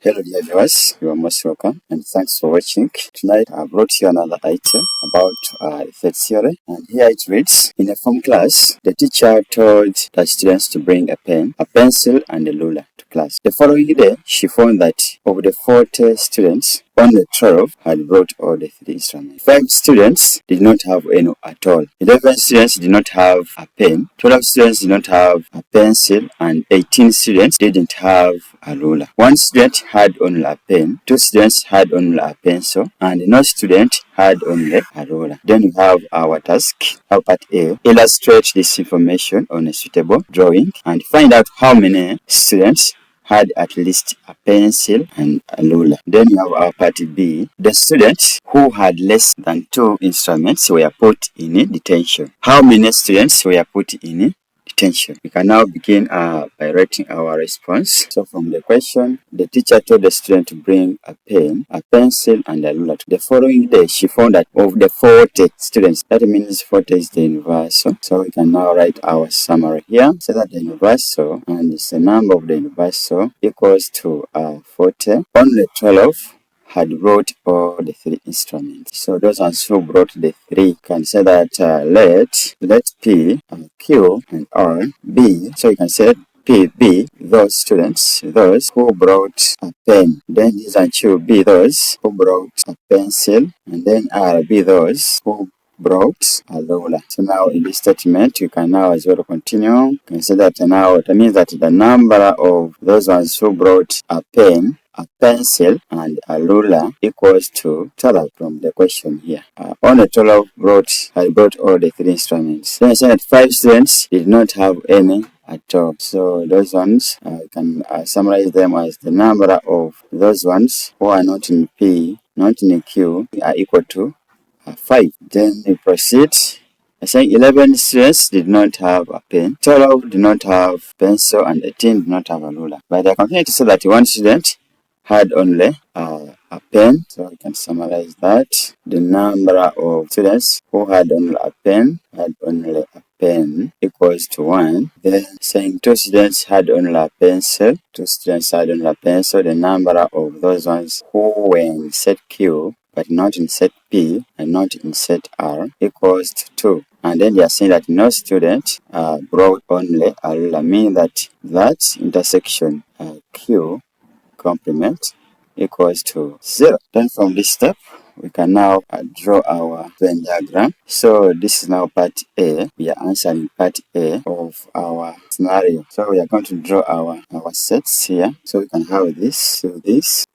Hello dear viewers, you are most welcome and thanks for watching. Tonight I brought you another item about the third theory, and here it reads: in a form class, the teacher told the students to bring a pen, a pencil and a ruler to class. The following day, she found that of the 40 students, only 12 had brought all the three instruments. 5 students did not have any at all. 11 students did not have a pen. 12 students did not have a pencil, and 18 students didn't have a ruler. 1 student had only a pen. 2 students had only a pencil, and no student had only a ruler. Then we have our task. Our part A: illustrate this information on a suitable drawing and find out how many students had at least a pencil and a ruler. Then you have our part B. The students who had less than 2 instruments were put in detention. How many students were put in detention? We can now begin by writing our response. So from the question, the teacher told the student to bring a pen, a pencil and a ruler. The following day, she found that of the 40 students, that means 40 is the universal. So we can now write our summary here. So that the universal and the number of the universal equals to 40. Only 12 had brought all the 3 instruments. So those ones who brought the 3 can say that let P, Q and R be. So you can say P be those students, those who brought a pen. Then these and Q be those who brought a pencil, and then R be those who brought a ruler. So now in this statement, you can now as well continue. You can say that now that means that the number of those ones who brought a pen, a pencil and a ruler equals to 12 from the question here. Only 12 had brought all the 3 instruments. Then I said that 5 students did not have any at all. So those ones, you can summarize them as the number of those ones who are not in P, not in Q, are equal to 5. Then we proceed. I say 11 students did not have a pen, 12 did not have pencil, and 18 did not have a ruler. But I continue to say that 1 student had only a pen. So we can summarize that. The number of students who had only a pen had only a pen equals to 1. Then saying 2 students had only a pencil, 2 students had only a pencil. The number of those ones who were in set Q but not in set P and not in set R equals to 2. And then they are saying that no student brought only a ruler, meaning that intersection Q complement equals to 0. Then from this step, we can now draw our Venn diagram. So this is now part A. We are answering part A of our scenario. So we are going to draw our sets here. So we can have this to this.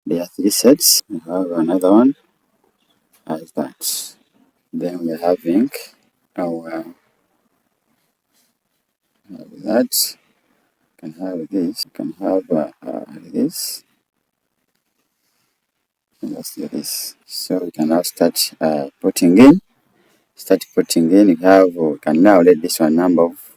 There are 3 sets. We have another one as that. Then we are having our that. Can have this, can have this, and let's do this. So we can now start putting in. We can now let this one number of,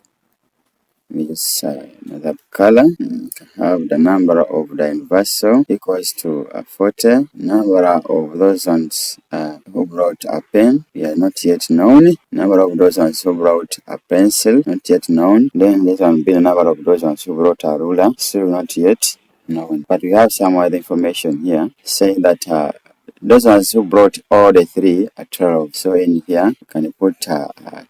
we use another color. We can have the number of the universal equals to 40. Number of those ones who brought a pen, we are not yet known. Number of those ones who brought a pencil, not yet known. Then this one will be the number of those ones who brought a ruler, still not yet known. But we have some other information here saying that those ones who brought all the 3 are 12. So in here, you can put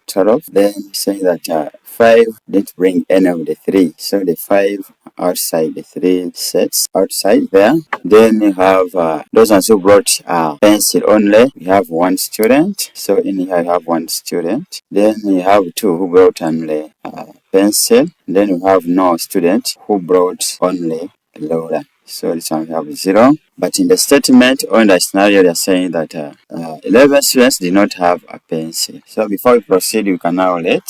12. Then saying that 5 didn't bring any of the 3. So the 5 outside the 3 sets outside there. Then you have those ones who brought pencil only. We have 1 student. So in here you have 1 student. Then you have 2 who brought only pencil. Then you have no student who brought only a ruler. So this one we have 0. But in the statement or in the scenario, they are saying that 11 students did not have a pencil. So before we proceed, you can now let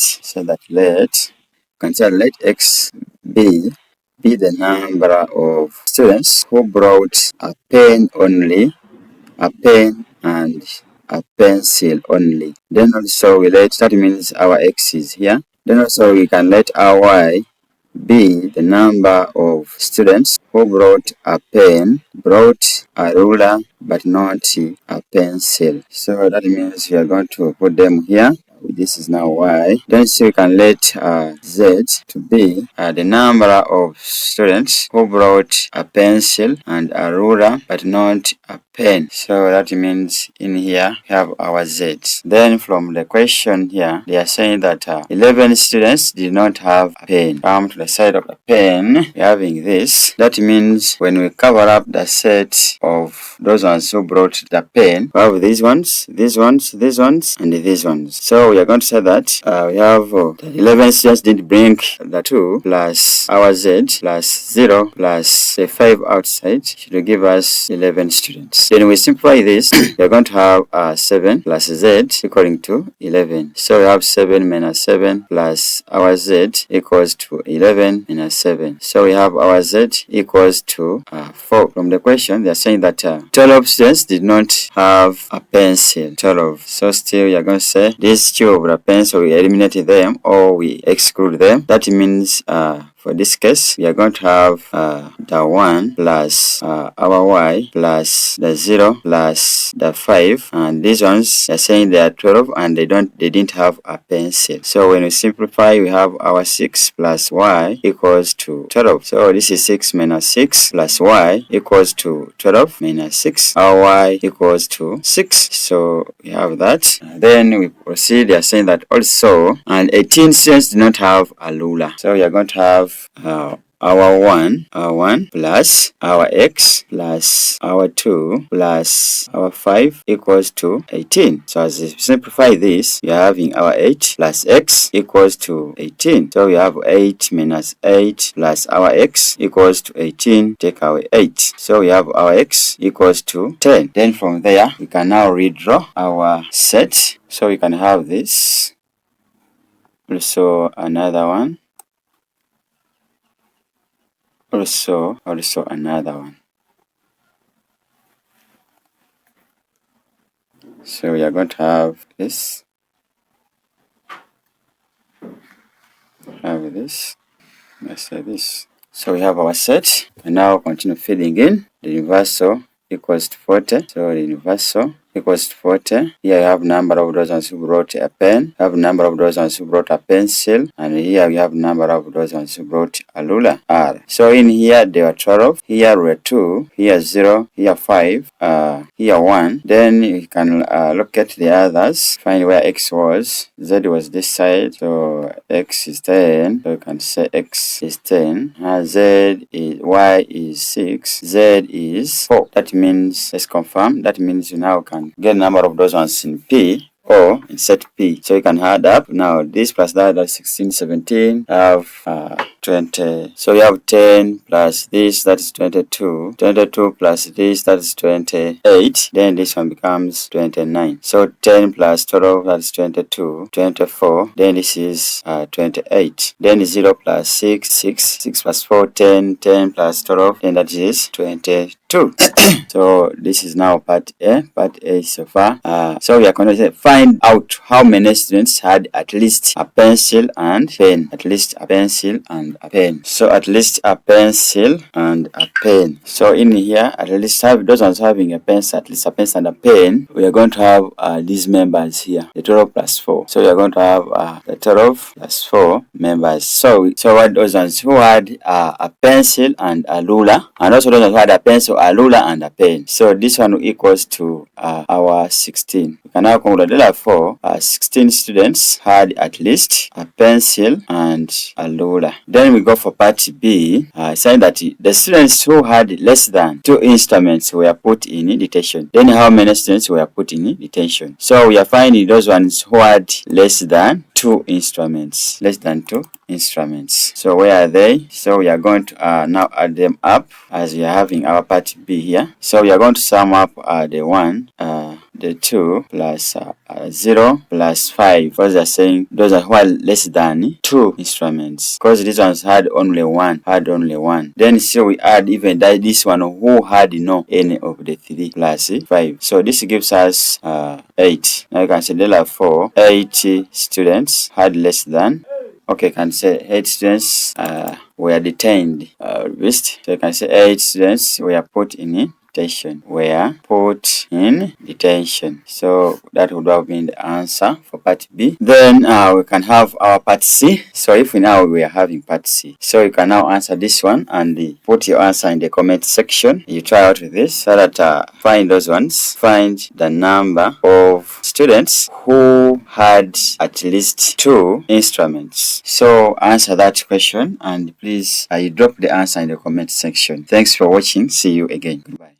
X be the number of students who brought a pen only, a pen and a pencil only. Then also we let, that means our X is here. Then also we can let our Y be the number of students who brought a pen, brought a ruler, but not a pencil. So that means we are going to put them here. this is now y. Then so we can let z to be the number of students who brought a pencil and a ruler but not a pen. So that means in here we have our z. Then from the question here, they are saying that 11 students did not have a pen. Come to the side of the pen, we're having this. That means when we cover up the set of those ones who brought the pen, we have these ones, these ones, these ones, and these ones. So we are going to say that we have 11 students didn't bring the 2 plus our z plus 0 plus the 5 outside should give us 11 students. Then we simplify this, we are going to have 7 plus z equaling to 11. So we have 7 minus 7 plus our z equals to 11 minus 7. So we have our z equals to 4. From the question, they are saying that 12 students did not have a pencil. 12. So still we are going to say these 2 over a pencil, we eliminate them or we exclude them. That means for this case, we are going to have the 1 plus our y plus the 0 plus the 5, and these ones are saying they are 12 and they didn't have a pencil. So when we simplify, we have our 6 plus y equals to 12. So this is 6 minus 6 plus y equals to 12 minus 6. Our y equals to 6. So we have that. Then we proceed. They are saying that also, and 18 students do not have a ruler. So we are going to have our 1 plus our x plus our 2 plus our 5 equals to 18. So as we simplify this, we are having our 8 plus x equals to 18. So we have 8 minus 8 plus our x equals to 18. Take away 8. So we have our x equals to 10. Then from there, we can now redraw our set. So we can have this. Also another one. Also another one. So we are going to have this. Let's say this. So we have our set. And now continue filling in. The universal equals to 40. So the universal equals to 40. Here we have number of those ones who brought a pen, we have number of those ones who brought a pencil, and here we have number of those ones who brought a ruler, R. So in here there were 12, here were 2, here 0, here 5, here 1. Then you can look at the others, find where x was. Z was this side, so x is 10, so you can say x is 10. Z is, y is 6, z is 4. That means, let's confirm, that means you now can get number of those ones in P or in set P. So you can add up. Now this plus that's 16, 17, have 20. So you have 10 plus this, that is 22. 22 plus this, that is 28. Then this one becomes 29. So 10 plus 12, that is 22. 24. Then this is 28. Then 0 plus 6, 6 plus 4, 10. 10 plus 12, then that is 22. So this is now part A. Part A so far. So we are going to say find out how many students had at least a pencil and pen. At least a pencil and a pen. So at least a pencil and a pen. So in here, at least those ones having a pencil, at least a pencil and a pen, we are going to have these members here. The 12 plus 4. So we are going to have the 12 plus 4 members. So what those ones who had a pencil and a ruler, and also those ones who had a pencil, a ruler and a pen. So this one equals to our 16. We can now conclude that therefore 16 students had at least a pencil and a ruler. Then we go for part B, saying that the students who had less than 2 instruments were put in detention. Then how many students were put in detention? So we are finding those ones who had less than 2 instruments. Less than 2 instruments. So where are they? So we are going to now add them up as we are having our part B here. So we are going to sum up the 1, the 2 plus 0 plus 5, because they are saying those are who are less than 2 instruments, because these ones had only one. Then so we add even that this one who had no any of the 3 plus 5. So this gives us 8. Now you can say therefore 80 students had less than, okay, can say 8 students were detained. So you can say 8 students were put in detention, were put in detention. So that would have been the answer for part B. Then we can have our part C. So if we are having part C, so you can now answer this one and put your answer in the comment section. You try out with this so that find those ones. Find the number of students who had at least 2 instruments. So answer that question and please you drop the answer in the comment section. Thanks for watching. See you again. Goodbye.